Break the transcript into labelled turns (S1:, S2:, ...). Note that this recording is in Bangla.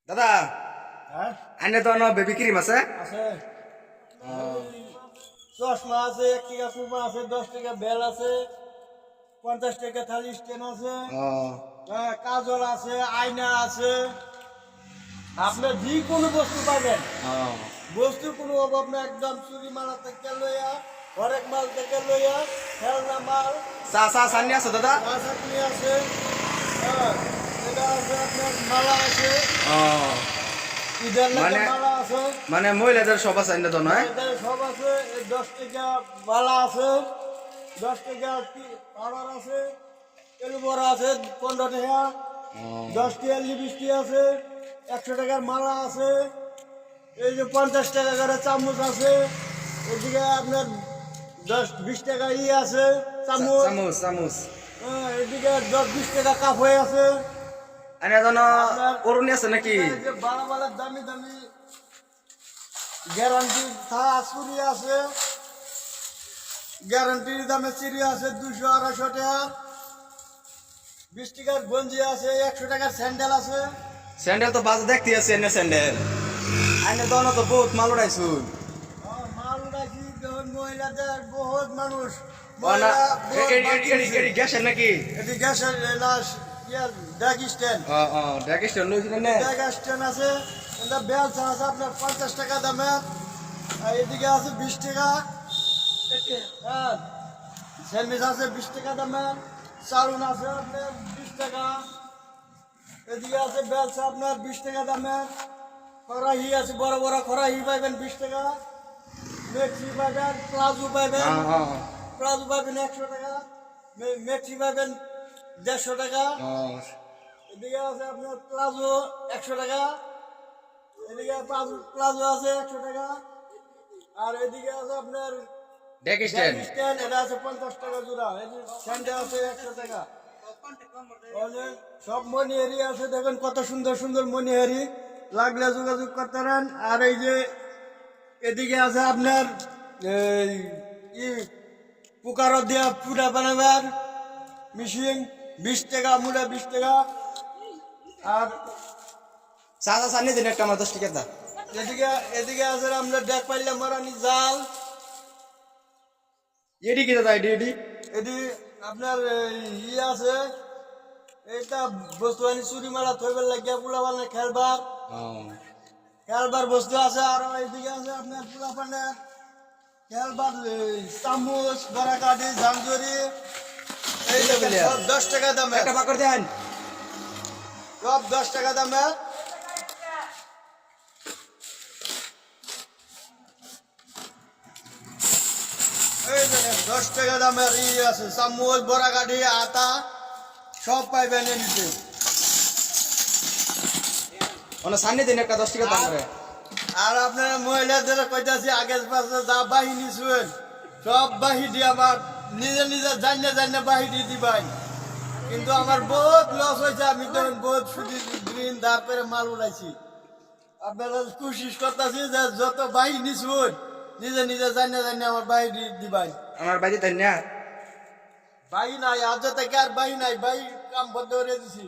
S1: দাদা
S2: হ্যাঁ
S1: আইনে তো বেবি ক্রিম আছে
S2: আছে চশমা আছে 1 টাকা পুমা আছে 10 টাকা বেল আছে 50 টাকা থালি স্ট্যান্ড আছে হ্যাঁ কাজল আছে আয়না আছে আপনি যে কোনো বস্তু পাবেন বস্তুর কোনো অভাব না একদম চুরি মালা থেকে লইয়া হরেক মাল থেকে লইয়া খেলনা মাল
S1: চা চা সান্নি আছে দাদা
S2: চাটনি আছে হ্যাঁ এটা আছে আপনার মালা আছে ঈদের লাগে মালা আছে
S1: মানে মহিলাদের সব আছে আইনে তো নয়
S2: এদের সব আছে 10 টাকা মালা আছে 10 টাকা পাউডার আছে তেল বড়া আছে 15 টাকা 10 টাকা লিপস্টিক আছে 100 টাকার মালা আছে এই যে 50 টাকা করে চামচ আছে এদিকে আপনার 10-20 টাকা আছে চামচ
S1: চামচ চামচ
S2: হ্যাঁ এদিকে 10-20 টাকা কাপ হয়ে আছে
S1: আইনে তো অরুণী আছে নাকি
S2: এই যে বালা বালা দামি দামি গ্যারান্টি থাকা চুরি আছে গ্যারান্টির দামে চিড়ি আছে 200-250 টাকা 20 টাকার গঞ্জি আছে 100 টাকার স্যান্ডেল আছে
S1: স্যান্ডেল তো বাজে দেখতে আছে এনে স্যান্ডেল আইনে তো তো বহুত মাল উড়াইছু
S2: মাল উঠাইছি মহিলাদের বহুত মানুষ
S1: গ্যাসের নাকি
S2: এটি গ্যাসের ড্যাগ স্ট্যান্ড
S1: ড্যাগ স্ট্যান্ড লইছিল না
S2: ড্যাগ স্ট্যান্ড আছে এটা বেলচা আছে আপনার 50 টাকা দামের আর এদিকে আছে 20 টাকা হ্যাঁ স্যান্ডউইচ আছে 20 টাকা দামের চাউল আছে আপনার 20 টাকা এদিকে আছে বেলচা আপনার 20 টাকা দামের কড়াই আছে বড় বড় কড়াই পাইবেন 20 টাকা মেক্সি পাইবেন প্লাজো পাইবেন প্লাজো পাইবেন 100 টাকা মেক্সি পাইবেন 150 টাকা এদিকে আছে আপনার প্লাজো 100 টাকা এদিকে প্লাজো আছে 100 টাকা আর এদিকে আছে আপনার
S1: ড্যাগ স্ট্যান্ড
S2: স্ট্যান্ড এটা আছে 50 টাকা জোড়া এই যে স্ট্যান্ডে আছে 100 টাকা সব মনিহারি আছে দেখেন কত সুন্দর সুন্দর মনিহারি লাগলে যোগাযোগ করতে পারেন আর এই যে এদিকে আছে আপনার কুকারও দিয়া পুরা বানাবার মেশিন 20 টাকা মুড়া 20 টাকা আর
S1: চা চা সান্নি দিন একটা আমার 10 টাকা দা
S2: এদিকে এদিকে আছে আমরা দেখ পাইলে মারানি জাল
S1: এডি কি দাদা এডি
S2: এদি আপনার আছে এটা বস্তু আনি চুরি মারা থইবার লাগিয়া পোলা মানে খেলবার বস্তু আছে আর এইদিকে আছে আপনার পোলা পানে খেলবার চামচ বড়া কাঠি ঝাঞ্ঝরি এই সব 10 টাকা দামে
S1: একটা পাকড় দেন
S2: সব 10 টাকা দামে এই দেখেন 10 টাকা দামের আছে চামচ বড়া কাঠি আটা সব পাইবেন নিচে
S1: মানে সান্নি দিন একটা 10 টাকা দাম করে
S2: আর আপনার মহিলাদের কইতাছি আগের পাশে যা বাহিনী শুয়েন সব বাহিনী আমার নিজে নিজে জানিয়ে বাহিনী দিবাই কিন্তু আমার বহুত লস হয়েছে আমি তখন বহুত সুদি গ্রিন তারপরে মাল উড়াইছি আপনারা কোশিশ করতেছি যে যত বাহিনী শুন নিজে নিজে জানিয়ে আমার বাহিনী দিবাই
S1: আমার বাড়ি তাই না
S2: বাহি নাই আজ থেকে আর বাহি নাই বাহি কাম বন্ধ করে দিছি